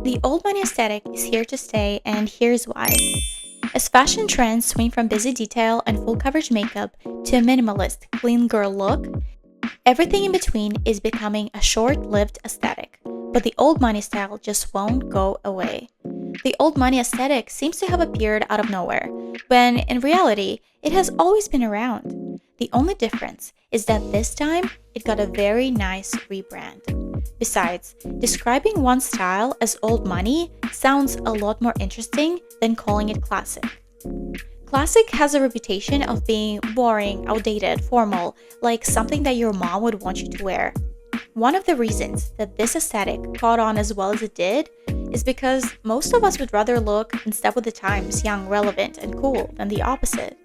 The old money aesthetic is here to stay, and here's why. As fashion trends swing from busy detail and full coverage makeup to a minimalist, clean girl look, everything in between is becoming a short-lived aesthetic. But the old money style just won't go away. The old money aesthetic seems to have appeared out of nowhere, when in reality, it has always been around. The only difference is that this time, it got a very nice rebrand. Besides, describing one style as old money sounds a lot more interesting than calling it classic. Classic has a reputation of being boring, outdated, formal, like something that your mom would want you to wear. One of the reasons that this aesthetic caught on as well as it did is because most of us would rather look in step with the times, young, relevant, and cool than the opposite.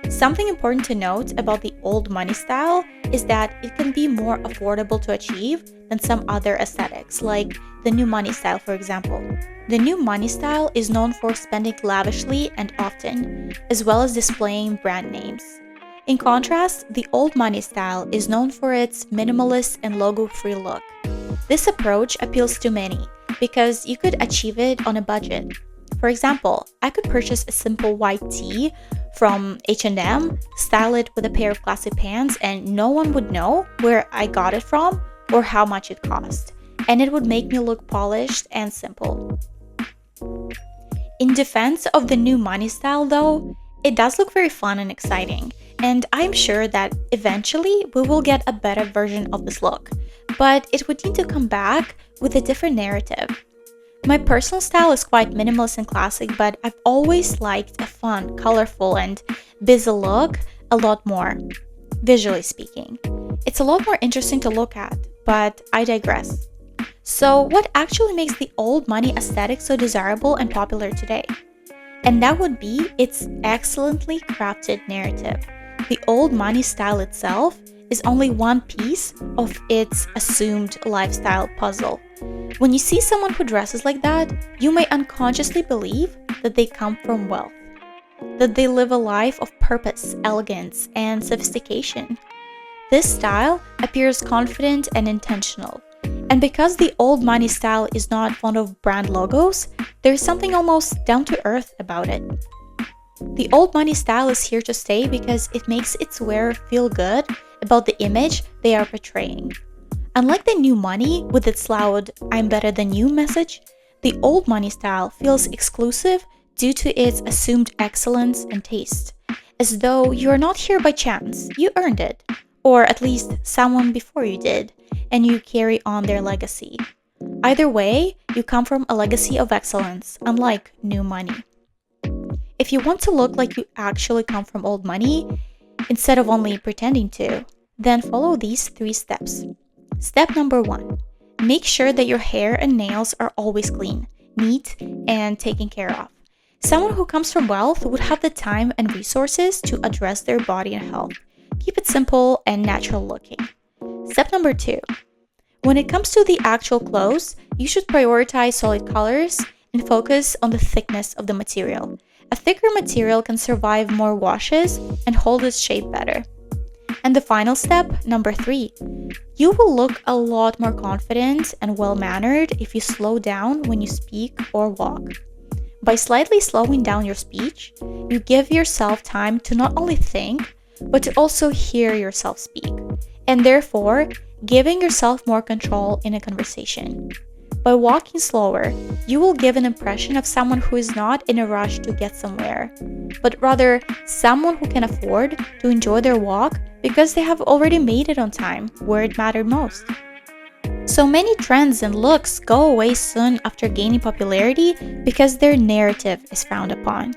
Something important to note about the old money style is that it can be more affordable to achieve than some other aesthetics, like the new money style, for example. The new money style is known for spending lavishly and often, as well as displaying brand names. In contrast, the old money style is known for its minimalist and logo-free look. This approach appeals to many because you could achieve it on a budget. For example, I could purchase a simple white tee from H&M, style it with a pair of classic pants, and no one would know where I got it from or how much it cost. And it would make me look polished and simple. In defense of the new money style though, it does look very fun and exciting, and I'm sure that eventually we will get a better version of this look, but it would need to come back with a different narrative. My personal style is quite minimalist and classic, but I've always liked a fun, colorful, and busy look a lot more, visually speaking. It's a lot more interesting to look at, but I digress. So what actually makes the old money aesthetic so desirable and popular today? And that would be its excellently crafted narrative. The old money style itself is only one piece of its assumed lifestyle puzzle. When you see someone who dresses like that, you may unconsciously believe that they come from wealth, that they live a life of purpose, elegance, and sophistication. This style appears confident and intentional. And because the old money style is not fond of brand logos, there's something almost down to earth about it. The old money style is here to stay because it makes its wearer feel good about the image they are portraying. Unlike the new money with its loud "I'm better than you" message, the old money style feels exclusive due to its assumed excellence and taste, as though you're not here by chance, you earned it, or at least someone before you did, and you carry on their legacy. Either way, you come from a legacy of excellence, unlike new money. If you want to look like you actually come from old money, instead of only pretending to, then follow these 3 steps. Step number 1. Make sure that your hair and nails are always clean, neat, and taken care of. Someone who comes from wealth would have the time and resources to address their body and health. Keep it simple and natural looking. Step number 2. When it comes to the actual clothes, you should prioritize solid colors and focus on the thickness of the material. A thicker material can survive more washes and hold its shape better. And the final step, number 3. You will look a lot more confident and well-mannered if you slow down when you speak or walk. By slightly slowing down your speech, you give yourself time to not only think, but to also hear yourself speak, and therefore giving yourself more control in a conversation. By walking slower, you will give an impression of someone who is not in a rush to get somewhere, but rather someone who can afford to enjoy their walk because they have already made it on time where it mattered most. So many trends and looks go away soon after gaining popularity because their narrative is frowned upon.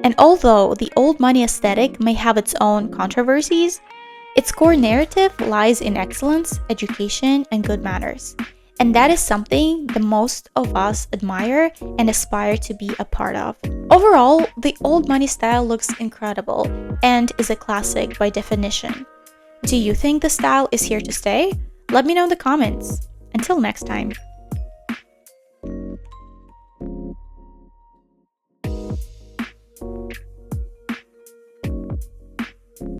And although the old money aesthetic may have its own controversies, its core narrative lies in excellence, education, and good manners. And that is something the most of us admire and aspire to be a part of. Overall, the old money style looks incredible and is a classic by definition. Do you think the style is here to stay? Let me know in the comments. Until next time.